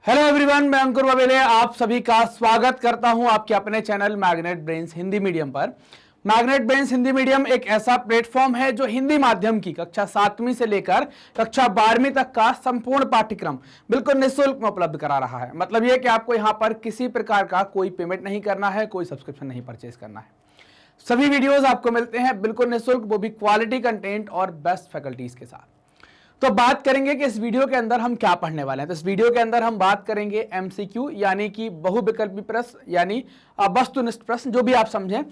Hello everyone, मैं अंकुर बबेले आप सभी का स्वागत करता हूं आपके अपने channel magnet brains Hindi medium पर। मैग्नेट ब्रेन्स हिंदी मीडियम एक ऐसा प्लेटफॉर्म है जो हिंदी माध्यम की कक्षा 7वीं से लेकर कक्षा 12वीं तक का संपूर्ण पाठ्यक्रम बिल्कुल निःशुल्क में उपलब्ध करा रहा है। मतलब यह कि आपको यहां पर किसी प्रकार का कोई पेमेंट नहीं करना है, कोई सब्सक्रिप्शन नहीं परचेज करना है। सभी वीडियोज आपको मिलते हैं बिल्कुल निःशुल्क, वो भी क्वालिटी कंटेंट और बेस्ट फैकल्टीज के साथ। तो बात करेंगे कि इस वीडियो के अंदर हम क्या पढ़ने वाले हैं। तो इस वीडियो के अंदर हम बात करेंगे एमसीक्यू यानी कि बहुविकल्पी प्रश्न यानी वस्तुनिष्ठ प्रश्न, जो भी आप समझें,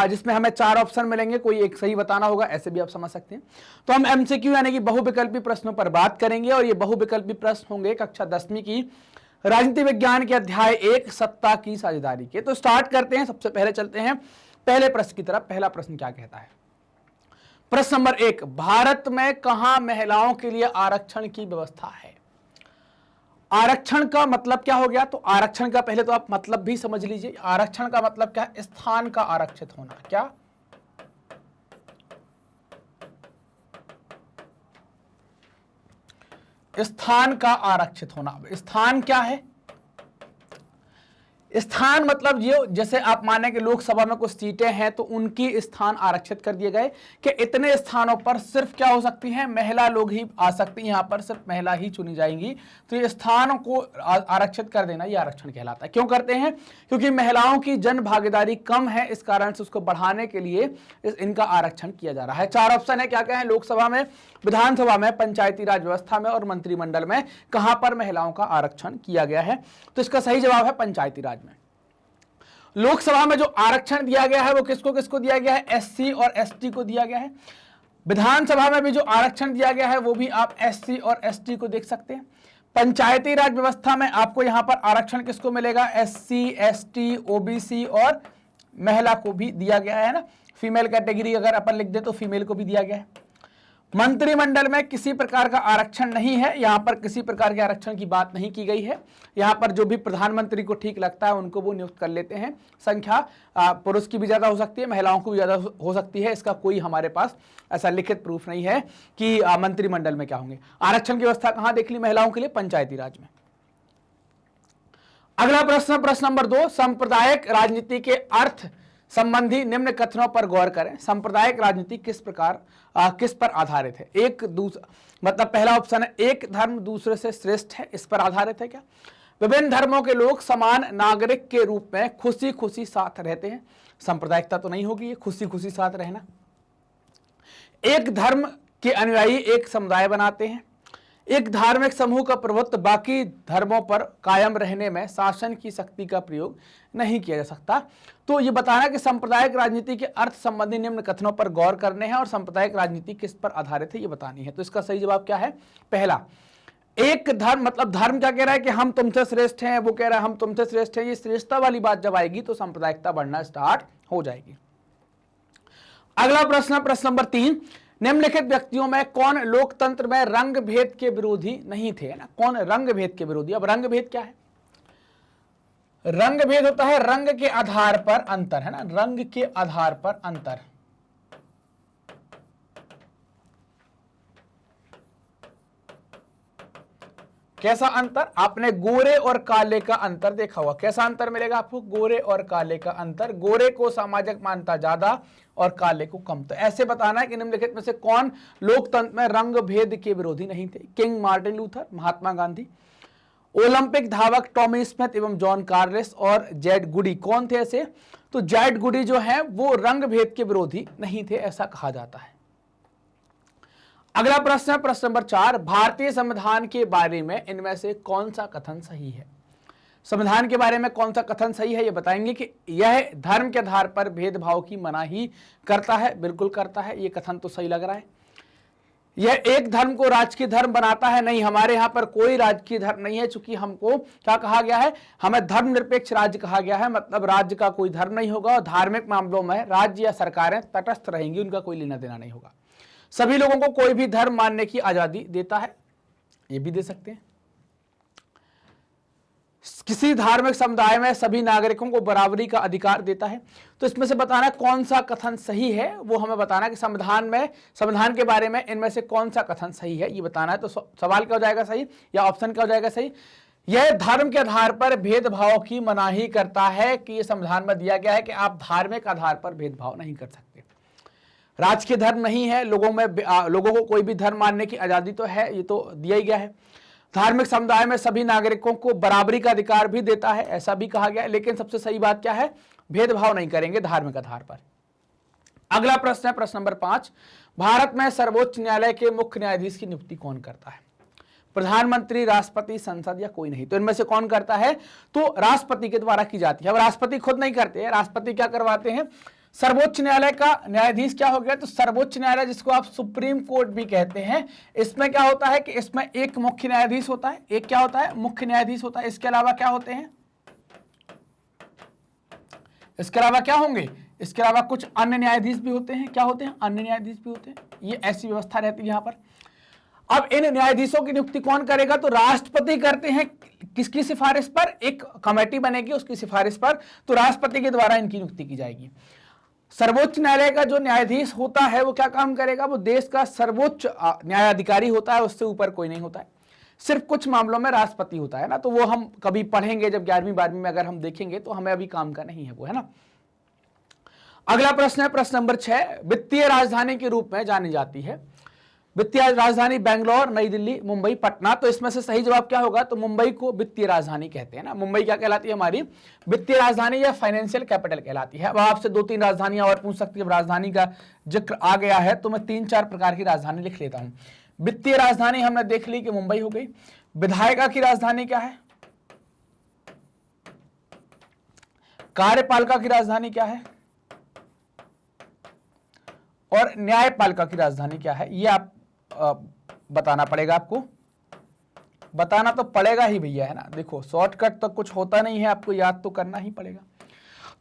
जिसमें हमें 4 ऑप्शन मिलेंगे, कोई एक सही बताना होगा, ऐसे भी आप समझ सकते हैं। तो हम एमसीक्यू यानी कि बहुविकल्पी प्रश्नों पर बात करेंगे और ये बहुविकल्पी प्रश्न होंगे कक्षा 10वीं की राजनीति विज्ञान के अध्याय 1 सत्ता की साझेदारी के। तो स्टार्ट करते हैं। सबसे पहले चलते हैं पहले प्रश्न की तरफ। पहला प्रश्न क्या कहता है? प्रश्न नंबर 1, भारत में कहां महिलाओं के लिए आरक्षण की व्यवस्था है? आरक्षण का मतलब क्या हो गया? तो आरक्षण का पहले तो आप मतलब भी समझ लीजिए। आरक्षण का मतलब क्या है? स्थान का आरक्षित होना। क्या? स्थान का आरक्षित होना। स्थान क्या है? स्थान मतलब ये, जैसे आप माने कि लोकसभा में कुछ सीटें हैं तो उनकी स्थान आरक्षित कर दिए गए कि इतने स्थानों पर सिर्फ क्या हो सकती हैं? महिला लोग ही आ सकती हैं, यहां पर सिर्फ महिला ही चुनी जाएंगी। तो ये स्थानों को आरक्षित कर देना, ये आरक्षण कहलाता है। क्यों करते हैं? क्योंकि महिलाओं की जन भागीदारी कम है, इस कारण से उसको बढ़ाने के लिए इनका आरक्षण किया जा रहा है। 4 ऑप्शन है, क्या क्या है? लोकसभा में, विधानसभा में, पंचायती राज व्यवस्था में और मंत्रिमंडल में कहां पर महिलाओं का आरक्षण किया गया है? तो इसका सही जवाब है पंचायती राज में। लोकसभा में जो आरक्षण दिया गया है वो किसको किसको दिया गया है? एससी और एसटी को दिया गया है। विधानसभा में भी जो आरक्षण दिया गया है वो भी आप एससी और एसटी को देख सकते हैं। पंचायती राज व्यवस्था में आपको यहां पर आरक्षण किसको मिलेगा? एससी, एसटी, ओबीसी और महिला को भी दिया गया है ना। फीमेल कैटेगरी अगर अपन लिख दे तो फीमेल को भी दिया गया है। मंत्रिमंडल में किसी प्रकार का आरक्षण नहीं है, यहां पर किसी प्रकार के आरक्षण की बात नहीं की गई है। यहां पर जो भी प्रधानमंत्री को ठीक लगता है उनको वो नियुक्त कर लेते हैं। संख्या पुरुष की भी ज्यादा हो सकती है, महिलाओं को भी ज्यादा हो सकती है। इसका कोई हमारे पास ऐसा लिखित प्रूफ नहीं है कि मंत्रिमंडल में क्या होंगे। आरक्षण की व्यवस्था कहां देख ली महिलाओं के लिए? पंचायती राज में। अगला प्रश्न, प्रश्न नंबर 2, सांप्रदायिक राजनीति के अर्थ संबंधी निम्न कथनों पर गौर करें। सांप्रदायिक राजनीति किस पर आधारित है? मतलब पहला ऑप्शन है, एक धर्म दूसरे से श्रेष्ठ है, इस पर आधारित है क्या? विभिन्न धर्मों के लोग समान नागरिक के रूप में खुशी खुशी साथ रहते हैं। सांप्रदायिकता तो नहीं होगी ये खुशी खुशी साथ रहना। एक धर्म के अनुयायी एक समुदाय बनाते हैं। एक धार्मिक समूह का प्रभुत्व बाकी धर्मों पर कायम रहने में शासन की शक्ति का प्रयोग नहीं किया जा सकता। तो ये बताना कि सांप्रदायिक राजनीति के अर्थ संबंधी निम्न कथनों पर गौर करने हैं और सांप्रदायिक राजनीति किस पर आधारित है ये बतानी है। तो इसका सही जवाब क्या है? पहला, एक धर्म, मतलब धर्म क्या कह रहा है कि हम तुमसे श्रेष्ठ हैं, वो कह रहा है हम तुमसे श्रेष्ठ हैं। ये श्रेष्ठता वाली बात जब आएगी तो सांप्रदायिकता बढ़ना स्टार्ट हो जाएगी। अगला प्रश्न, प्रश्न नंबर 3, निम्नलिखित व्यक्तियों में कौन लोकतंत्र में रंग भेद के विरोधी नहीं थे? ना, कौन रंग भेद के विरोधी? अब रंग भेद क्या है? रंग भेद होता है रंग के आधार पर अंतर, है ना, रंग के आधार पर अंतर। कैसा अंतर? आपने गोरे और काले का अंतर देखा होगा। कैसा अंतर मिलेगा आपको? गोरे और काले का अंतर। गोरे को सामाजिक मान्यता ज्यादा और काले को कम। तो ऐसे बताना है कि निम्नलिखित में से कौन लोकतंत्र में रंग भेद के विरोधी नहीं थे? King Martin Luther, Mahatma Gandhi, Olympic धावक टॉमी स्मिथ एवं जॉन कार्लेस और जेड गुडी। कौन थे ऐसे? तो जेड गुडी जो है वो रंग भेद के विरोधी नहीं थे, ऐसा कहा जाता है। अगला प्रश्न है प्रश्न नंबर 4, भारतीय संविधान के बारे में इनमें से कौन सा कथन सही है? संविधान के बारे में कौन सा कथन सही है ये बताएंगे कि यह धर्म के आधार पर भेदभाव की मनाही करता है। बिल्कुल करता है, ये कथन तो सही लग रहा है। यह एक धर्म को राजकीय धर्म बनाता है? नहीं, हमारे यहां पर कोई राजकीय धर्म नहीं है, चूंकि हमको क्या कहा गया है? हमें धर्मनिरपेक्ष राज्य कहा गया है। मतलब राज्य का कोई धर्म नहीं होगा और धार्मिक मामलों में राज्य या सरकारें तटस्थ रहेंगी, उनका कोई लेना देना नहीं होगा। सभी लोगों को कोई भी धर्म मानने की आजादी देता है, ये भी दे सकते हैं। किसी धार्मिक समुदाय में सभी नागरिकों को बराबरी का अधिकार देता है। तो इसमें से बताना कौन सा कथन सही है, वो हमें बताना कि संविधान के बारे में इनमें से कौन सा कथन सही है ये बताना है। तो सवाल क्या हो जाएगा सही या ऑप्शन क्या हो जाएगा सही? यह धर्म के आधार पर भेदभाव की मनाही करता है कि यह संविधान में दिया गया है कि आप धार्मिक आधार पर भेदभाव नहीं कर सकते। राजकीय धर्म नहीं है, लोगों को कोई भी धर्म मानने की आजादी तो है, ये तो दिया ही गया है। धार्मिक समुदाय में सभी नागरिकों को बराबरी का अधिकार भी देता है, ऐसा भी कहा गया है। लेकिन सबसे सही बात क्या है, भेदभाव नहीं करेंगे धार्मिक आधार पर। अगला प्रश्न है प्रश्न नंबर 5, भारत में सर्वोच्च न्यायालय के मुख्य न्यायाधीश की नियुक्ति कौन करता है? प्रधानमंत्री, राष्ट्रपति, संसद या कोई नहीं? तो इनमें से कौन करता है? तो राष्ट्रपति के द्वारा की जाती है। अब राष्ट्रपति खुद नहीं करते हैं, राष्ट्रपति क्या करवाते हैं? सर्वोच्च न्यायालय का न्यायाधीश क्या हो गया? तो सर्वोच्च न्यायालय जिसको आप सुप्रीम कोर्ट भी कहते हैं, इसमें क्या होता है कि इसमें एक मुख्य न्यायाधीश होता है, एक क्या होता है? मुख्य न्यायाधीश होता है। इसके अलावा क्या होते हैं? इसके अलावा क्या होंगे? इसके अलावा कुछ अन्य न्यायाधीश भी होते हैं। क्या होते हैं? अन्य न्यायाधीश भी होते हैं। ये ऐसी व्यवस्था रहती है यहां पर। अब इन न्यायाधीशों की नियुक्ति कौन करेगा? तो राष्ट्रपति करते हैं। किसकी सिफारिश पर? एक कमेटी बनेगी उसकी सिफारिश पर, तो राष्ट्रपति के द्वारा इनकी नियुक्ति की जाएगी। सर्वोच्च न्यायालय का जो न्यायाधीश होता है वो क्या काम करेगा? वो देश का सर्वोच्च न्यायाधिकारी होता है, उससे ऊपर कोई नहीं होता है। सिर्फ कुछ मामलों में राष्ट्रपति होता है ना, तो वो हम कभी पढ़ेंगे जब 11वीं 12वीं में, अगर हम देखेंगे तो हमें अभी काम का नहीं है वो, है ना। अगला प्रश्न है प्रश्न नंबर 6, वित्तीय राजधानी के रूप में जानी जाती है। वित्तीय राजधानी बेंगलोर, नई दिल्ली, मुंबई, पटना। तो इसमें से सही जवाब क्या होगा? तो मुंबई को वित्तीय राजधानी कहते हैं ना। मुंबई क्या कहलाती है? हमारी वित्तीय राजधानी या फाइनेंशियल कैपिटल कहलाती है। अब आपसे 2-3 राजधानियां और पूछ सकती है। राजधानी का जिक्र आ गया है तो मैं 3-4 प्रकार की राजधानी लिख लेता हूं। वित्तीय राजधानी हमने देख ली कि मुंबई हो गई। विधायिका की राजधानी क्या है? कार्यपालिका की राजधानी क्या है? और न्यायपालिका की राजधानी क्या है? ये आप बताना पड़ेगा आपको, बताना तो पड़ेगा ही भैया, है ना। देखो शॉर्टकट तो कुछ होता नहीं है, आपको याद तो करना ही पड़ेगा।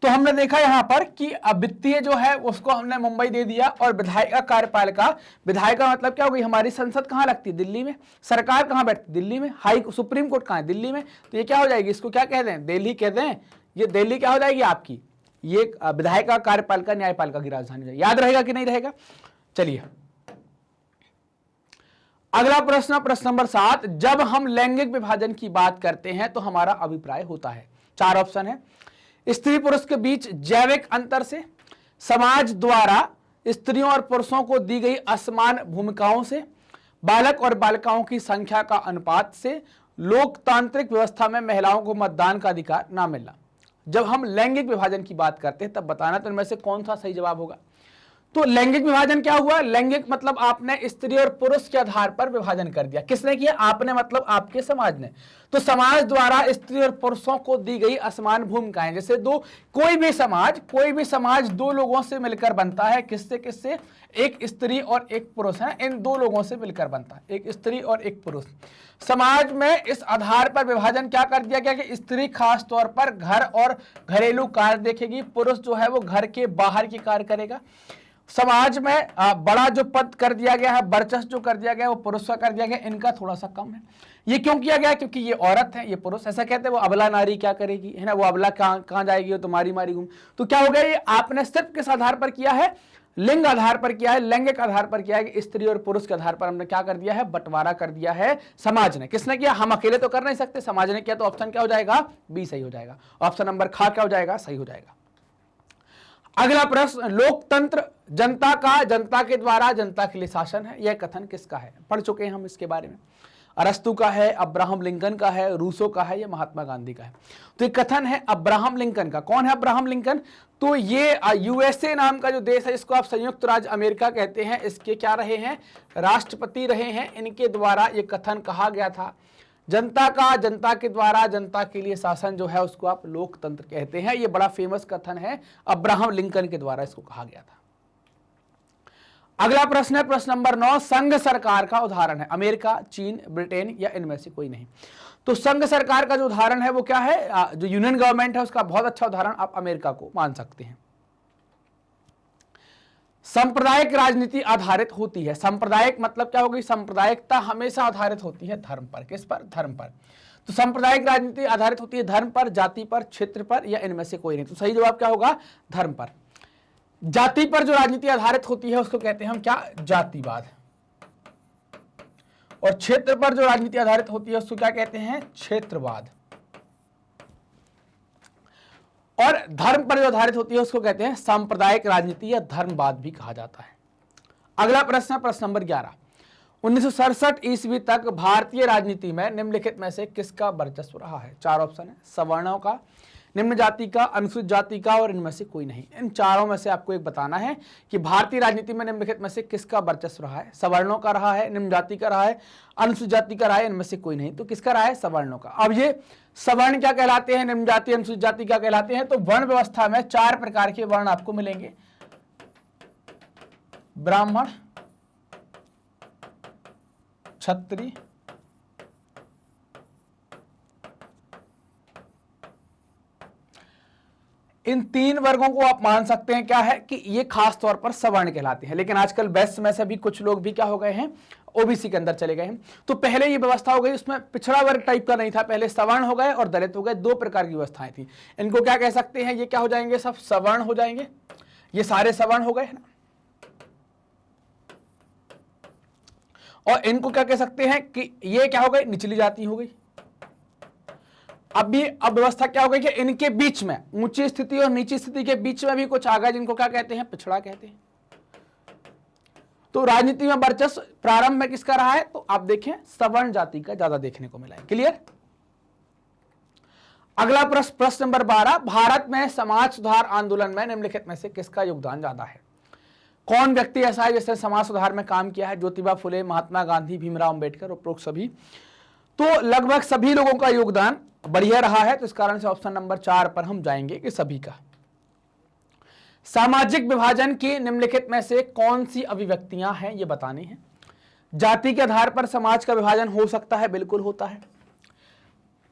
तो हमने देखा यहां पर कि वित्तीय जो है उसको हमने मुंबई दे दिया, और विधायिका कार्यपालिका, विधायिका मतलब क्या हो गई? हमारी संसद कहां लगती है? दिल्ली में। सरकार कहां बैठती? दिल्ली में। हाई सुप्रीम कोर्ट कहां है? दिल्ली में। तो ये क्या हो जाएगी? इसको क्या कह दें? दिल्ली कह दें। ये दिल्ली क्या हो जाएगी आपकी? ये विधायिका कार्यपालिका न्यायपालिका की राजधानी। याद रहेगा कि नहीं रहेगा? चलिए अगला प्रश्न, प्रश्न नंबर 7, जब हम लैंगिक विभाजन की बात करते हैं तो हमारा अभिप्राय होता है। 4 ऑप्शन है। स्त्री पुरुष के बीच जैविक अंतर से, समाज द्वारा स्त्रियों और पुरुषों को दी गई असमान भूमिकाओं से, बालक और बालिकाओं की संख्या का अनुपात से, लोकतांत्रिक व्यवस्था में महिलाओं को मतदान का अधिकार ना मिलना। जब हम लैंगिक विभाजन की बात करते हैं तब बताना तो इनमें से कौन सा सही जवाब होगा। तो लैंगिक विभाजन क्या हुआ? लैंगिक मतलब आपने स्त्री और पुरुष के आधार पर विभाजन कर दिया। किसने किया? आपने, मतलब आपके समाज ने। तो समाज द्वारा स्त्री और पुरुषों को दी गई असमान भूमिकाएं, जैसे कोई भी समाज 2 लोगों से मिलकर बनता है। किससे किससे? एक स्त्री और एक पुरुष, है। इन 2 लोगों से मिलकर बनता है, एक स्त्री और एक पुरुष। समाज में इस आधार पर विभाजन क्या कर दिया गया कि स्त्री खास तौर पर घर और घरेलू कार्य देखेगी, पुरुष जो है वो घर के बाहर की कार्य करेगा। समाज में बड़ा जो पद कर दिया गया है, वर्चस्व जो कर दिया गया है, वो पुरुष का कर दिया गया। इनका थोड़ा सा कम है। ये क्यों किया गया? क्योंकि ये औरत है, ये पुरुष। ऐसा कहते हैं वो अबला नारी क्या करेगी, है ना, वो अबला कहां जाएगी, वो तो मारी घूम। तो क्या हो गया? ये आपने सिर्फ किस आधार पर किया है? लिंग आधार पर किया है, लैंगिक आधार पर किया है कि स्त्री और पुरुष के आधार पर हमने क्या कर दिया है? बंटवारा कर दिया है समाज ने। किसने किया? हम अकेले तो कर नहीं सकते, समाज ने किया। तो ऑप्शन क्या हो जाएगा? बी सही हो जाएगा। ऑप्शन नंबर ख क्या हो जाएगा? सही हो जाएगा। अगला प्रश्न, लोकतंत्र जनता का, जनता के द्वारा जनता के लिए शासन है, यह कथन किसका है? पढ़ चुके हैं हम इसके बारे में। अरस्तु का है, अब्राहम लिंकन का है, रूसो का है, या महात्मा गांधी का है? तो ये कथन है अब्राहम लिंकन का। कौन है अब्राहम लिंकन? तो ये यूएसए नाम का जो देश है, इसको आप संयुक्त राज्य अमेरिका कहते हैं, इसके क्या रहे हैं? राष्ट्रपति रहे हैं। इनके द्वारा ये कथन कहा गया था, जनता का, जनता के द्वारा जनता के लिए शासन जो है उसको आप लोकतंत्र कहते हैं। ये बड़ा फेमस कथन है, अब्राहम लिंकन के द्वारा इसको कहा गया था। अगला प्रश्न है प्रश्न नंबर 9, संघ सरकार का उदाहरण है। अमेरिका, चीन, ब्रिटेन या इनमें से कोई नहीं? तो संघ सरकार का जो उदाहरण है वो क्या है? जो यूनियन गवर्नमेंट है उसका बहुत अच्छा उदाहरण आप अमेरिका को मान सकते हैं। सांप्रदायिक राजनीति आधारित होती है। सांप्रदायिक मतलब क्या होगी? सांप्रदायिकता हमेशा आधारित होती है धर्म पर। किस पर? धर्म पर। तो सांप्रदायिक राजनीति आधारित होती है धर्म पर, जाति पर, क्षेत्र पर, या इनमें से कोई नहीं? तो सही जवाब क्या होगा? धर्म पर। जाति पर जो राजनीति आधारित होती है उसको कहते हैं हम क्या? जातिवाद। और क्षेत्र पर जो राजनीति आधारित होती है उसको क्या कहते हैं? क्षेत्रवाद। और धर्म पर जो आधारित होती है उसको कहते हैं सांप्रदायिक राजनीति या धर्मवाद भी कहा जाता है। अगला प्रश्न है प्रश्न नंबर 11। 1967 ईस्वी तक भारतीय राजनीति में निम्नलिखित में से किसका वर्चस्व रहा है? 4 ऑप्शन है, सवर्णों का, निम्न जाति का, अनुसूचित जाति का और इनमें से कोई नहीं। इन चारों में से आपको एक बताना है कि भारतीय राजनीति में निम्नलिखित में से किसका वर्चस्व रहा है? सवर्णों का रहा है, निम्न जाति का रहा है, अनुसूचित जाति का रहा है, इनमें से कोई नहीं। तो किसका रहा है? सवर्णों का। अब ये सवर्ण क्या कहलाते हैं, निम्न जाति, अनुसूचित जाति क्या कहलाते हैं? तो वर्ण व्यवस्था में 4 प्रकार के वर्ण आपको मिलेंगे, ब्राह्मण, क्षत्रिय, इन 3 वर्गों को आप मान सकते हैं क्या है कि ये खास तौर पर सवर्ण कहलाते हैं। लेकिन आजकल वेस्ट में से भी कुछ लोग भी क्या हो गए हैं, ओबीसी के अंदर चले गए हैं। तो पहले ये व्यवस्था हो गई, उसमें पिछड़ा वर्ग टाइप का नहीं था, पहले सवर्ण हो गए और दलित हो गए, 2 प्रकार की व्यवस्थाएं थी। इनको क्या कह सकते हैं? ये क्या हो जाएंगे? सब सवर्ण हो जाएंगे, ये सारे सवर्ण हो गए है ना। और इनको क्या कह सकते हैं कि ये क्या हो गई? निचली जाति हो गई। अब व्यवस्था क्या हो गई कि इनके बीच में, ऊंची स्थिति और नीची स्थिति के बीच में भी कुछ आ गया, जिनको क्या कहते हैं? पिछड़ा कहते हैं। तो राजनीति में वर्चस्व प्रारंभ में किसका रहा है? तो आप देखें सवर्ण जाति का ज्यादा देखने को मिला है। क्लियर? अगला प्रश्न नंबर 12। भारत में समाज सुधार आंदोलन में निम्नलिखित में से किसका योगदान ज्यादा है? कौन व्यक्ति ऐसा है जिसने समाज सुधार में काम किया है? ज्योतिबा फुले, महात्मा गांधी, भीमराव अंबेडकर, उपरोक्त सभी। तो लगभग सभी लोगों का योगदान बढ़िया रहा है। तो इस कारण से ऑप्शन नंबर 4 पर हम जाएंगे कि सभी का। सामाजिक विभाजन की निम्नलिखित में से कौन सी अभिव्यक्तियां हैं, ये बतानी है। जाति के आधार पर समाज का विभाजन हो सकता है, बिल्कुल होता है,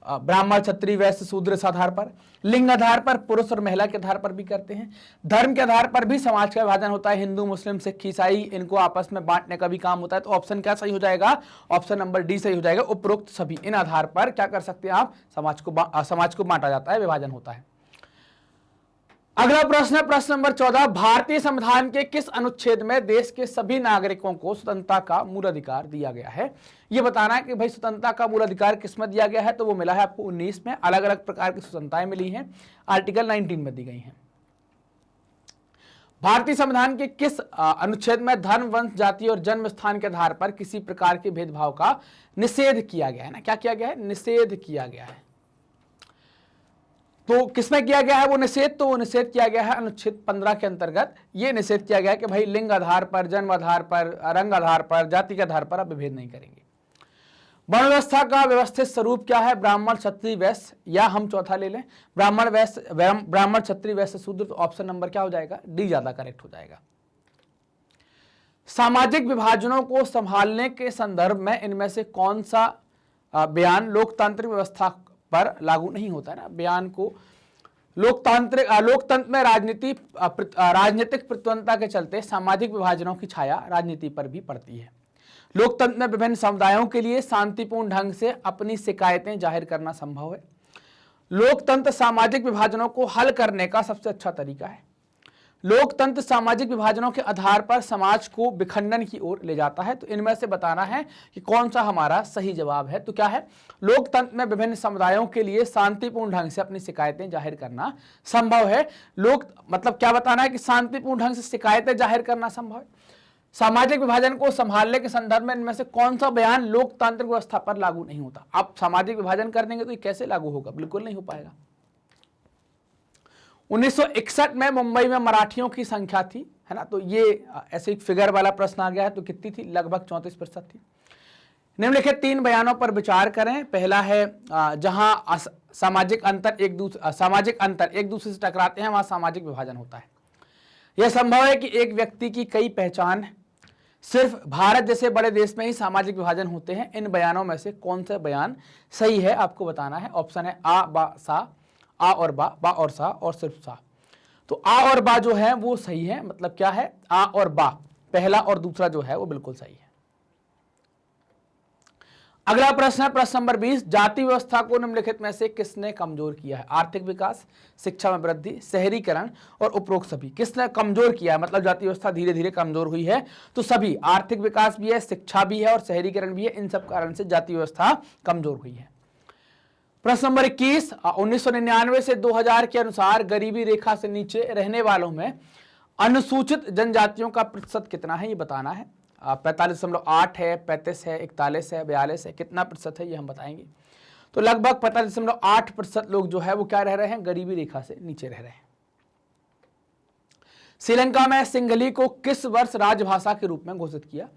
ब्राह्मण, क्षत्रिय, वैश्य, शूद्र इस आधार पर। लिंग आधार पर पुरुष और महिला के आधार पर भी करते हैं। धर्म के आधार पर भी समाज का विभाजन होता है, हिंदू, मुस्लिम, सिख, ईसाई, इनको आपस में बांटने का भी काम होता है। तो ऑप्शन क्या सही हो जाएगा? ऑप्शन नंबर डी सही हो जाएगा। उपरोक्त सभी, इन आधार पर क्या कर सकते हैं आप? समाज को बांटा जाता है, विभाजन होता है। अगला प्रश्न है प्रश्न नंबर 14। भारतीय संविधान के किस अनुच्छेद में देश के सभी नागरिकों को स्वतंत्रता का मूल अधिकार दिया गया है? यह बताना है कि भाई स्वतंत्रता का मूल अधिकार किस में दिया गया है? तो वो मिला है आपको 19 में। अलग अलग प्रकार की स्वतंत्रताएं मिली हैं, आर्टिकल 19 में दी गई हैं। भारतीय संविधान के किस अनुच्छेद में धर्म, वंश, जाति और जन्म स्थान के आधार पर किसी प्रकार के भेदभाव का निषेध किया गया है? ना, क्या किया गया है? निषेध किया गया है। तो किसमें किया गया है वो निषेध? तो वो निषेध किया गया है अनुच्छेद 15 के अंतर्गत। ये निषेध किया गया है कि भाई लिंग आधार पर, जन्म आधार पर, रंग आधार पर, जाति के आधार पर आप विभेद नहीं करेंगे। वर्ण व्यवस्था का व्यवस्थित स्वरूप क्या है? ब्राह्मण, क्षत्रिय, वैश्य, या हम चौथा ले लें ब्राह्मण, वैश्य, ब्राह्मण, क्षत्रिय, वैश्य, शूद्र। तो ऑप्शन नंबर क्या हो जाएगा? डी ज्यादा करेक्ट हो जाएगा। सामाजिक विभाजनों को संभालने के संदर्भ में इनमें से कौन सा बयान लोकतांत्रिक व्यवस्था पर लागू नहीं होता है? ना, बयान को लोकतंत्र में राजनीतिक प्रतिद्वंदता के चलते सामाजिक विभाजनों की छाया राजनीति पर भी पड़ती है। लोकतंत्र में विभिन्न समुदायों के लिए शांतिपूर्ण ढंग से अपनी शिकायतें जाहिर करना संभव है। लोकतंत्र सामाजिक विभाजनों को हल करने का सबसे अच्छा तरीका है। लोकतंत्र सामाजिक विभाजनों के आधार पर समाज को विखंडन की ओर ले जाता है। तो इनमें से बताना है कि कौन सा हमारा सही जवाब है। तो क्या है? लोकतंत्र में विभिन्न समुदायों के लिए शांतिपूर्ण ढंग से अपनी शिकायतें जाहिर करना संभव है। मतलब क्या बताना है कि शांतिपूर्ण ढंग से शिकायतें जाहिर करना संभव है। सामाजिक विभाजन को संभालने के संदर्भ में इनमें से कौन सा बयान लोकतांत्रिक व्यवस्था पर लागू नहीं होता? आप सामाजिक विभाजन कर देंगे तो ये कैसे लागू होगा? बिल्कुल नहीं हो पाएगा। 1961 में मुंबई में मराठियों की संख्या थी, है ना। तो ये ऐसे एक फिगर वाला प्रश्न आ गया है। तो कितनी थी? लगभग 34% थी। निम्नलिखित 3 बयानों पर विचार करें। पहला है जहां सामाजिक अंतर एक दूसरे से टकराते हैं, वहां सामाजिक विभाजन होता है। यह संभव है कि एक व्यक्ति की कई पहचान, सिर्फ भारत जैसे बड़े देश में ही सामाजिक विभाजन होते हैं। इन बयानों में से कौन सा बयान सही है आपको बताना है। ऑप्शन है आ, बा, सा, आ और बा और सा और सिर्फ सा। तो आ और बा जो है वो सही है। मतलब क्या है? आ और बा, पहला और दूसरा जो है वो बिल्कुल सही है। अगला प्रश्न है प्रश्न नंबर 20, जाति व्यवस्था को निम्नलिखित में से किसने कमजोर किया है? आर्थिक विकास, शिक्षा में वृद्धि, शहरीकरण और उपरोक्त सभी। किसने कमजोर किया है? मतलब जाति व्यवस्था धीरे धीरे कमजोर हुई है, तो सभी, आर्थिक विकास भी है, शिक्षा भी है और शहरीकरण भी है, इन सब कारण से जाति व्यवस्था कमजोर हुई है। प्रश्न नंबर 21, 1999 से 2000 के अनुसार गरीबी रेखा से नीचे रहने वालों में अनुसूचित जनजातियों का प्रतिशत कितना है, ये बताना है। 45.8 है, 35 है, 41 है, 42 है, कितना प्रतिशत है ये हम बताएंगे। तो लगभग 45.8% लोग जो है वो क्या रह रहे हैं? गरीबी रेखा से नीचे रह रहे हैं। श्रीलंका में सिंहली को किस वर्ष राजभाषा के रूप में घोषित किया?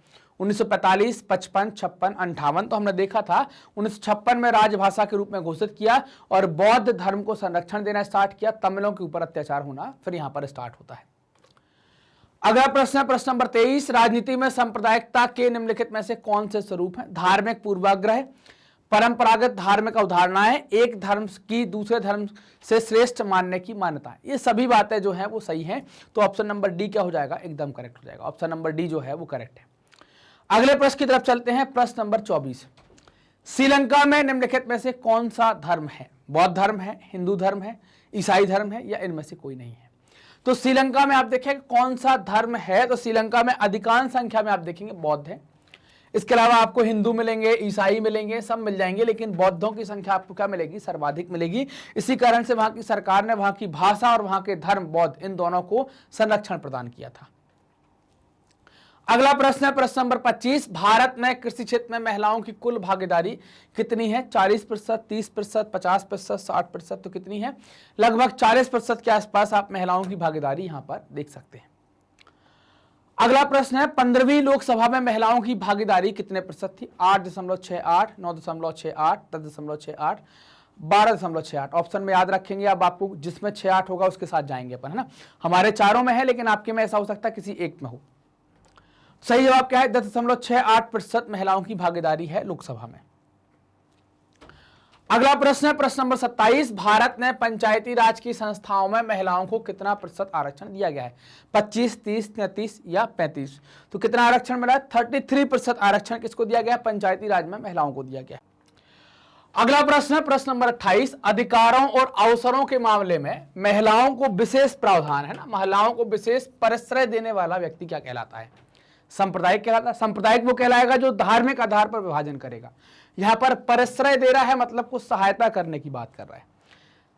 1945, 55, 56, 58। तो हमने देखा था 1956 में राजभाषा के रूप में घोषित किया और बौद्ध धर्म को संरक्षण देना स्टार्ट किया, तमिलों के ऊपर अत्याचार होना फिर यहां पर स्टार्ट होता है। अगला प्रश्न है प्रश्न नंबर 23, राजनीति में सांप्रदायिकता के निम्नलिखित में से कौन से स्वरूप हैं? धार्मिक पूर्वाग्रह, परंपरागत धार्मिक अवधारणाएं, एक धर्म की दूसरे धर्म से श्रेष्ठ मानने की मान्यता। ये सभी बातें जो हैं वो सही हैं, तो ऑप्शन नंबर डी क्या हो जाएगा? एकदम करेक्ट हो जाएगा। ऑप्शन नंबर डी जो है वो करेक्ट है। अगले प्रश्न की तरफ चलते हैं। प्रश्न नंबर 24, श्रीलंका में निम्नलिखित में से कौन सा धर्म है? बौद्ध धर्म है, हिंदू धर्म है, ईसाई धर्म है या इनमें से कोई नहीं है? तो श्रीलंका में आप देखेंगे कौन सा धर्म है, तो श्रीलंका में अधिकांश संख्या में आप देखेंगे बौद्ध है। इसके अलावा आपको हिंदू मिलेंगे, ईसाई मिलेंगे, सब मिल जाएंगे, लेकिन बौद्धों की संख्या आपको क्या मिलेगी? सर्वाधिक मिलेगी। इसी कारण से वहां की सरकार ने वहां की भाषा और वहां के धर्म बौद्ध इन दोनों को संरक्षण प्रदान किया था। अगला प्रश्न है प्रश्न नंबर 25, भारत में कृषि क्षेत्र में महिलाओं की कुल भागीदारी कितनी है? 40%, 30%, 50%, 60%। तो कितनी है? लगभग 40% के आसपास आप महिलाओं की भागीदारी यहां पर देख सकते हैं। अगला प्रश्न है 15वीं लोकसभा में महिलाओं की भागीदारी कितने प्रतिशत थी? 8.68, 9.68, 10.68, 12.68। ऑप्शन में याद रखेंगे आप, आपको जिसमें 68 होगा उसके साथ जाएंगे अपन, है ना। हमारे चारों में है, लेकिन आपके में ऐसा हो सकता है किसी एक में हो। सही जवाब क्या है? 10.68% महिलाओं की भागीदारी है लोकसभा में। अगला प्रश्न है प्रश्न नंबर 27, भारत में पंचायती राज की संस्थाओं में महिलाओं को कितना प्रतिशत आरक्षण दिया गया है? 25, 30, 33 या 35। तो कितना आरक्षण मिला है? 33% आरक्षण किसको दिया गया है? पंचायती राज में महिलाओं को दिया गया है। अगला प्रश्न है प्रश्न नंबर 28, अधिकारों और अवसरों के मामले में महिलाओं को विशेष प्रावधान, है ना, महिलाओं को विशेष परिश्रय देने वाला व्यक्ति क्या कहलाता है? सांप्रदायिक कहलाता है। सांप्रदायिक वो कहलाएगा जो धार्मिक आधार पर विभाजन करेगा। यहां पर परिश्रय दे रहा है मतलब कुछ सहायता करने की बात कर रहा है।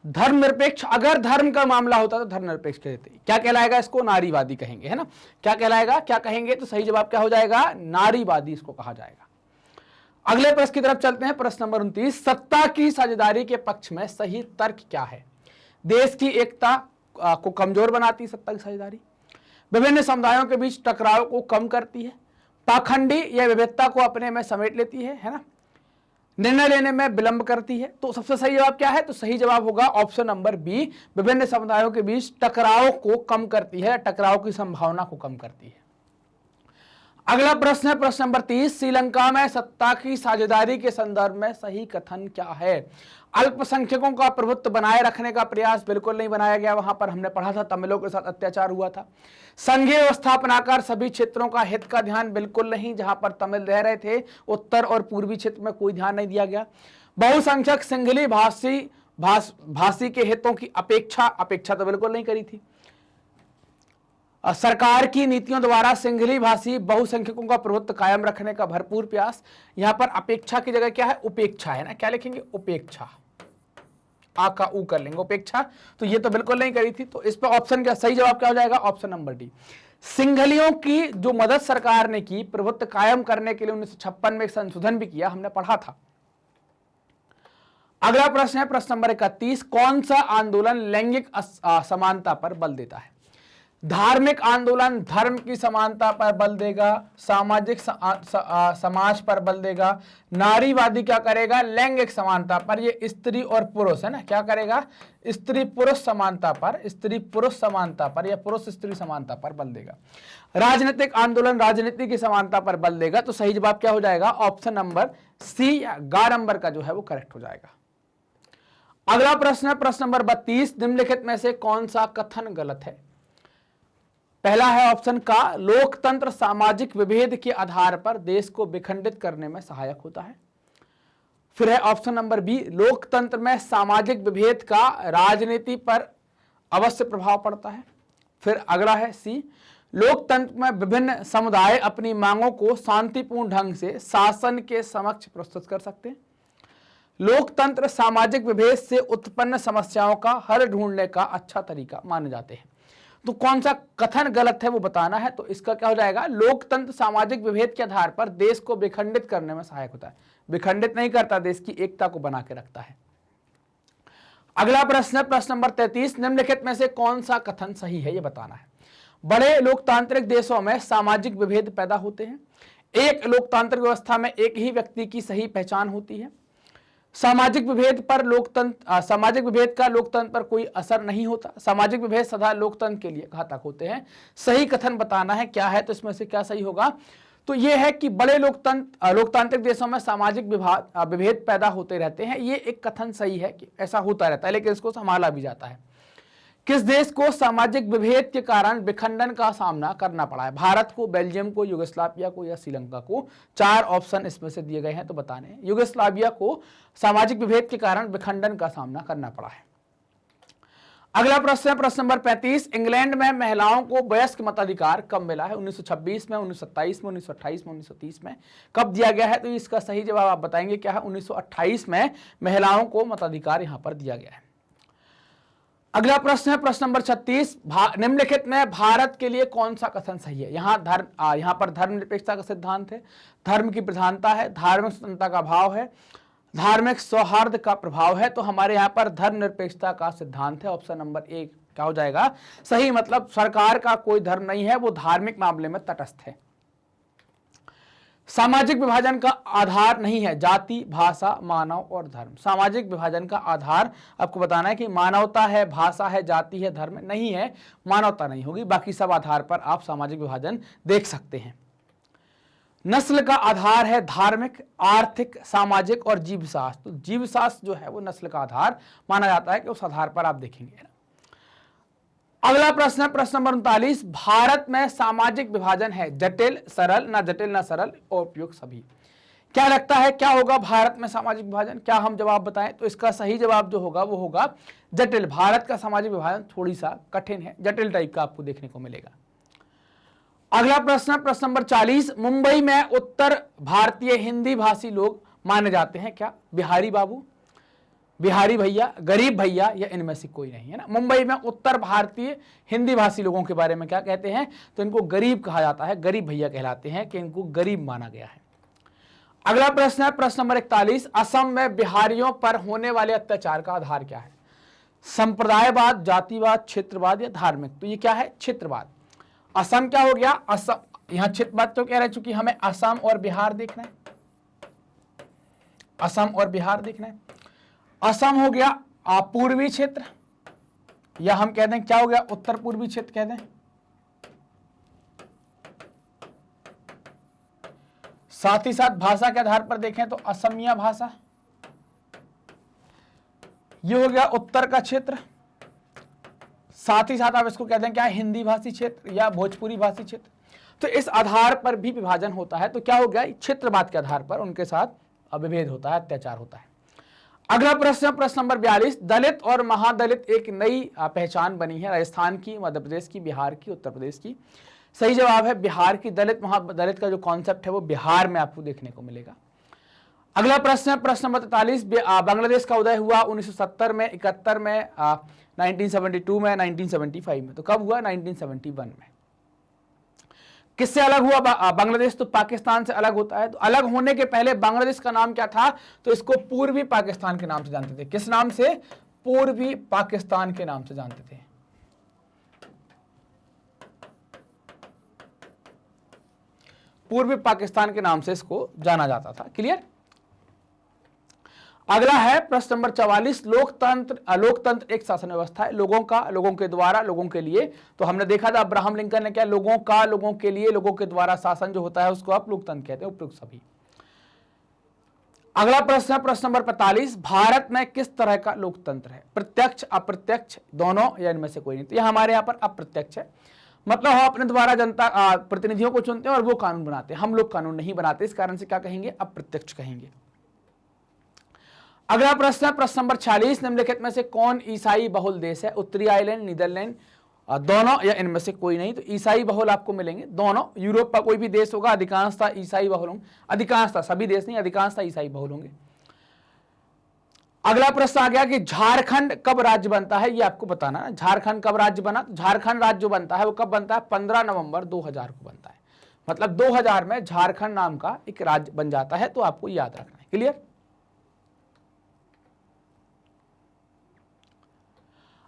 धर्मनिरपेक्ष, अगर धर्म का मामला होता तो धर्मनिरपेक्ष कहते, क्या कहलाएगा? इसको नारीवादी कहेंगे, है ना। क्या कहलाएगा? क्या कहेंगे? तो सही जवाब क्या हो जाएगा? नारीवादी इसको कहा जाएगा। अगले प्रश्न की तरफ चलते हैं। प्रश्न नंबर 29, सत्ता की साझेदारी के पक्ष में सही तर्क क्या है? देश की एकता को कमजोर बनाती है सत्ता की साझेदारी, विभिन्न समुदायों के बीच टकराव को कम करती है, पाखंडी या विविधता को अपने में समेट लेती है ना, निर्णय लेने में विलंब करती है। तो सबसे सही जवाब क्या है? तो सही जवाब होगा ऑप्शन नंबर बी, विभिन्न समुदायों के बीच टकराव को कम करती है, टकराव की संभावना को कम करती है। अगला प्रश्न है प्रश्न नंबर 30, श्रीलंका में सत्ता की साझेदारी के संदर्भ में सही कथन क्या है? अल्पसंख्यकों का प्रभुत्व बनाए रखने का प्रयास बिल्कुल नहीं बनाया गया। वहां पर हमने पढ़ा था तमिलों के साथ अत्याचार हुआ था। संघीय व्यवस्था अपनाकर सभी क्षेत्रों का हित का ध्यान बिल्कुल नहीं, जहां पर तमिल रह रहे थे उत्तर और पूर्वी क्षेत्र में कोई ध्यान नहीं दिया गया। बहुसंख्यक सिंहली भाषी के हितों की अपेक्षा तो बिल्कुल नहीं करी थी। सरकार की नीतियों द्वारा सिंहली भाषी बहुसंख्यकों का प्रभुत्व कायम रखने का भरपूर प्रयास। यहां पर अपेक्षा की जगह क्या है? उपेक्षा है ना। क्या लिखेंगे? उपेक्षा, आ का ऊ कर लेंगे, उपेक्षा। तो ये तो बिल्कुल नहीं करी थी। तो इस पर ऑप्शन का सही जवाब क्या हो जाएगा? Option number D. सिंहलियों की जो मदद सरकार ने की प्रभुत्व कायम करने के लिए 1956 में एक संशोधन भी किया, हमने पढ़ा था। अगला प्रश्न है प्रश्न नंबर 31, कौन सा आंदोलन लैंगिक समानता पर बल देता है? धार्मिक आंदोलन धर्म की समानता पर बल देगा, सामाजिक समाज पर बल देगा, नारीवादी क्या करेगा? लैंगिक समानता पर। ये स्त्री और पुरुष है ना, क्या करेगा? स्त्री पुरुष समानता पर, स्त्री पुरुष समानता पर या पुरुष स्त्री समानता पर बल देगा। राजनीतिक आंदोलन राजनीति की समानता पर बल देगा। तो सही जवाब क्या हो जाएगा? ऑप्शन नंबर सी, ग नंबर का जो है वो करेक्ट हो जाएगा। अगला प्रश्न है प्रश्न नंबर 32, निम्नलिखित में से कौन सा कथन गलत है? पहला है ऑप्शन का, लोकतंत्र सामाजिक विभेद के आधार पर देश को विखंडित करने में सहायक होता है। फिर है ऑप्शन नंबर बी, लोकतंत्र में सामाजिक विभेद का राजनीति पर अवश्य प्रभाव पड़ता है। फिर अगला है सी, लोकतंत्र में विभिन्न समुदाय अपनी मांगों को शांतिपूर्ण ढंग से शासन के समक्ष प्रस्तुत कर सकते हैं। लोकतंत्र सामाजिक विभेद से उत्पन्न समस्याओं का हल ढूंढने का अच्छा तरीका माने जाते हैं। तो कौन सा कथन गलत है वो बताना है। तो इसका क्या हो जाएगा, लोकतंत्र सामाजिक विभेद के आधार पर देश को विखंडित करने में सहायक होता है। विखंडित नहीं करता, देश की एकता को बना के रखता है। अगला प्रश्न है प्रश्न नंबर 33, निम्नलिखित में से कौन सा कथन सही है ये बताना है। बड़े लोकतांत्रिक देशों में सामाजिक विभेद पैदा होते हैं। एक लोकतांत्रिक व्यवस्था में एक ही व्यक्ति की सही पहचान होती है। सामाजिक विभेद का लोकतंत्र पर कोई असर नहीं होता। सामाजिक विभेद सदा लोकतंत्र के लिए घातक होते हैं। सही कथन बताना है क्या है, तो इसमें से क्या सही होगा। तो यह है कि बड़े लोकतांत्रिक देशों में सामाजिक विभेद पैदा होते रहते हैं। ये एक कथन सही है कि ऐसा होता रहता है, लेकिन इसको संभाला भी जाता है। किस देश को सामाजिक विभेद के कारण विखंडन का सामना करना पड़ा है? भारत को, बेल्जियम को, युगोस्लाविया को या श्रीलंका को? 4 ऑप्शन इसमें से दिए गए हैं, तो बताने। युगोस्लाविया को सामाजिक विभेद के कारण विखंडन का सामना करना पड़ा है। अगला प्रश्न है प्रश्न नंबर 35, इंग्लैंड में महिलाओं को वयस्क मताधिकार कब मिला है? 1926 में, 1927 में, 1928 में, 1930 में? कब दिया गया है? तो इसका सही जवाब आप बताएंगे क्या है। 1928 में महिलाओं को मताधिकार यहां पर दिया गया है। अगला प्रश्न है प्रश्न नंबर 36, निम्नलिखित में भारत के लिए कौन सा कथन सही है? यहाँ पर धर्मनिरपेक्षता का सिद्धांत है, धर्म की प्रधानता है, धार्मिक स्वतंत्रता का भाव है, धार्मिक सौहार्द का प्रभाव है। तो हमारे यहाँ पर धर्मनिरपेक्षता का सिद्धांत है। ऑप्शन नंबर 1 क्या हो जाएगा सही। मतलब सरकार का कोई धर्म नहीं है, वो धार्मिक मामले में तटस्थ है। सामाजिक विभाजन का आधार नहीं है जाति, भाषा, मानव और धर्म। सामाजिक विभाजन का आधार आपको बताना है कि मानवता है, भाषा है, जाति है, धर्म नहीं है। मानवता नहीं होगी, बाकी सब आधार पर आप सामाजिक विभाजन देख सकते हैं। नस्ल का आधार है धार्मिक, आर्थिक, सामाजिक और जीवशास्त्र। तो जीवशास्त्र जो है वो नस्ल का आधार माना जाता है कि उस आधार पर आप देखेंगे। अगला प्रश्न है प्रश्न नंबर 39, भारत में सामाजिक विभाजन है जटिल, सरल, ना जटिल ना सरल और उपयुक्त सभी। क्या लगता है क्या होगा भारत में सामाजिक विभाजन? क्या हम जवाब बताएं? तो इसका सही जवाब जो होगा वो होगा जटिल। भारत का सामाजिक विभाजन थोड़ी सा कठिन है, जटिल टाइप का आपको देखने को मिलेगा। अगला प्रश्न है प्रश्न नंबर 40, मुंबई में उत्तर भारतीय हिंदी भाषी लोग माने जाते हैं क्या? बिहारी बाबू, बिहारी भैया, गरीब भैया या इनमें से कोई नहीं, है ना। मुंबई में उत्तर भारतीय हिंदी भाषी लोगों के बारे में क्या कहते हैं? तो इनको गरीब कहा जाता है, गरीब भैया कहलाते हैं, कि इनको गरीब माना गया है। अगला प्रश्न है प्रश्न नंबर 41, असम में बिहारियों पर होने वाले अत्याचार का आधार क्या है? संप्रदायवाद, जातिवाद, क्षेत्रवाद या धार्मिक? तो ये क्या है? क्षेत्रवाद। असम क्या हो गया? असम, यहां क्षेत्रवाद तो कह रहे, चूंकि हमें असम और बिहार देखना है, असम और बिहार देखना है। असम हो गया पूर्वी क्षेत्र, या हम कहते हैं क्या हो गया? उत्तर पूर्वी क्षेत्र कहते हैं। साथ ही साथ भाषा के आधार पर देखें तो असमिया भाषा, ये हो गया उत्तर का क्षेत्र। साथ ही साथ आप इसको कहते हैं क्या? हिंदी भाषी क्षेत्र या भोजपुरी भाषी क्षेत्र। तो इस आधार पर भी विभाजन होता है। तो क्या हो गया? क्षेत्रवाद के आधार पर उनके साथ विभेद होता है, अत्याचार होता है। अगला प्रश्न प्रश्न नंबर 42, दलित और महादलित एक नई पहचान बनी है राजस्थान की, मध्य प्रदेश की, बिहार की, उत्तर प्रदेश की। सही जवाब है बिहार की। दलित महादलित का जो कॉन्सेप्ट है वो बिहार में आपको देखने को मिलेगा। अगला प्रश्न है प्रश्न नंबर 43, बांग्लादेश का उदय हुआ 1970 में, 71 में, 1972 में, 1975 में। तो कब हुआ? 1971 में। किससे अलग हुआ बांग्लादेश? तो पाकिस्तान से अलग होता है। तो अलग होने के पहले बांग्लादेश का नाम क्या था? तो इसको पूर्वी पाकिस्तान के नाम से जानते थे। किस नाम से? पूर्वी पाकिस्तान के नाम से जानते थे। पूर्वी पाकिस्तान के नाम से इसको जाना जाता था। क्लियर? अगला है प्रश्न नंबर 44, लोकतंत्र एक शासन व्यवस्था है, लोगों का, लोगों के द्वारा, लोगों के लिए। तो हमने देखा था अब्राहम लिंकन ने क्या, लोगों का, लोगों के लिए, लोगों के द्वारा शासन जो होता है उसको आप लोकतंत्र कहते हैं, उपयुक्त सभी। अगला प्रश्न है प्रश्न नंबर 45, भारत में किस तरह का लोकतंत्र है? प्रत्यक्ष, अप्रत्यक्ष, दोनों या इनमें से कोई नहीं? तो यह हमारे यहाँ पर अप्रत्यक्ष है। मतलब हम अपने द्वारा जनता प्रतिनिधियों को चुनते हैं और वो कानून बनाते हैं, हम लोग कानून नहीं बनाते, इस कारण से क्या कहेंगे? अप्रत्यक्ष कहेंगे। अगला प्रश्न है प्रश्न नंबर 46, निम्नलिखित में से कौन ईसाई बहुल देश है? उत्तरी आयरलैंड, नीदरलैंड, दोनों या इनमें से कोई नहीं। तो ईसाई बहुल आपको मिलेंगे दोनों। यूरोप का कोई भी देश होगा अधिकांशतः ईसाई बहुल होंगे, अधिकांशतः, सभी देश नहीं, अधिकांशतः ईसाई बहुल होंगे। अगला प्रश्न आ गया कि झारखंड कब राज्य बनता है, ये आपको बताना है। झारखंड कब राज्य बना? झारखंड राज्य जो बनता है वो कब बनता है? 15 नवंबर 2000 को बनता है। मतलब 2000 में झारखंड नाम का एक राज्य बन जाता है, तो आपको याद रखना है। क्लियर?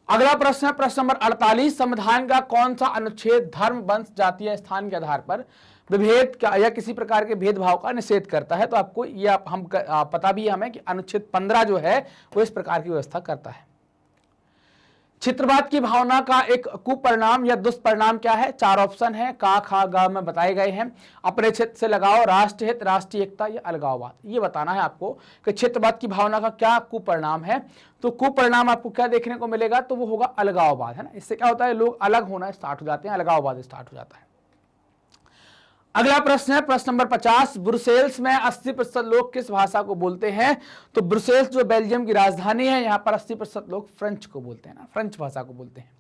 अगला प्रश्न है प्रश्न नंबर 48, संविधान का कौन सा अनुच्छेद धर्म, वंश, जाति या स्थान के आधार पर विभेद का या किसी प्रकार के भेदभाव का निषेध करता है? तो आपको ये पता भी है हमें कि अनुच्छेद 15 जो है वो इस प्रकार की व्यवस्था करता है। छित्रवाद की भावना का एक कुपरिणाम या दुष्परिणाम क्या है? 4 ऑप्शन है, का, खा, ग में बताए गए हैं। अपने क्षेत्र से लगाओ, राष्ट्रहित, राष्ट्रीय एकता या अलगाववाद, ये बताना है आपको कि छित्रवाद की भावना का क्या कुपरिणाम है। तो कुपरिणाम आपको क्या देखने को मिलेगा? तो वो होगा अलगाववाद, है ना। इससे क्या होता है, लोग अलग होना स्टार्ट हो जाते हैं, अलगाववाद स्टार्ट हो जाता है। अगला प्रश्न है प्रश्न नंबर 50, ब्रुसेल्स में 80% लोग किस भाषा को बोलते हैं? तो ब्रुसेल्स जो बेल्जियम की राजधानी है, यहां पर 80% लोग फ्रेंच को बोलते हैं ना, फ्रेंच भाषा को बोलते हैं।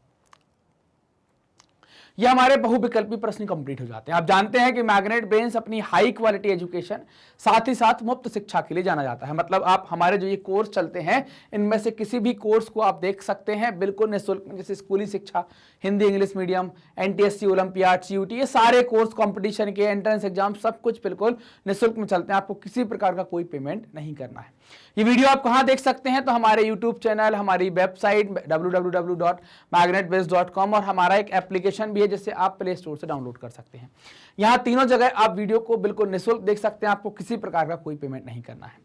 ये हमारे बहुविकल्पी प्रश्न कंप्लीट हो जाते हैं। आप जानते हैं कि मैग्नेट ब्रेन्स अपनी हाई क्वालिटी एजुकेशन, साथ ही साथ मुफ्त शिक्षा के लिए जाना जाता है। मतलब आप हमारे जो ये कोर्स चलते हैं, इनमें से किसी भी कोर्स को आप देख सकते हैं बिल्कुल निःशुल्क, जैसे स्कूली शिक्षा, Hindi English medium, NTSC, olympiad, CUT, ये सारे कोर्स कंपटीशन के, एंट्रेंस एग्जाम, सब कुछ बिल्कुल निःशुल्क में चलते हैं। आपको किसी प्रकार का कोई पेमेंट नहीं करना है। ये वीडियो आप कहाँ देख सकते हैं? तो हमारे YouTube चैनल, हमारी वेबसाइट www.magnetbase.com, और हमारा एक एप्लीकेशन भी है जिसे आप प्ले स्टोर से डाउनलोड कर सकते हैं। यहाँ तीनों जगह आप वीडियो को बिल्कुल निःशुल्क देख सकते हैं, आपको किसी प्रकार का कोई पेमेंट नहीं करना है।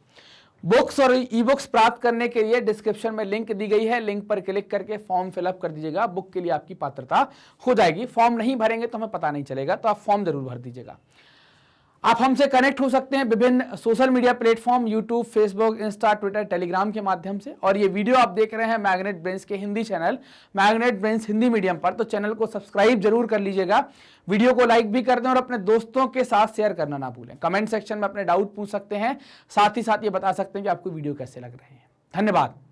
बुक्स और ई बुक्स प्राप्त करने के लिए डिस्क्रिप्शन में लिंक दी गई है, लिंक पर क्लिक करके फॉर्म फिलअप कर दीजिएगा, बुक के लिए आपकी पात्रता हो जाएगी। फॉर्म नहीं भरेंगे तो हमें पता नहीं चलेगा, तो आप फॉर्म जरूर भर दीजिएगा। आप हमसे कनेक्ट हो सकते हैं विभिन्न social media platform, YouTube, Facebook, Insta, Twitter, Telegram के माध्यम से। और ये वीडियो आप देख रहे हैं मैग्नेट ब्रेन्स के Hindi channel, magnet brains Hindi medium पर, तो चैनल को सब्सक्राइब जरूर कर लीजिएगा। वीडियो को लाइक भी कर दें और अपने दोस्तों के साथ शेयर करना ना भूलें। कमेंट सेक्शन में अपने डाउट पूछ सकते हैं, साथ ही साथ ये बता सकते हैं कि आपको वीडियो कैसे लग रहे हैं। धन्यवाद।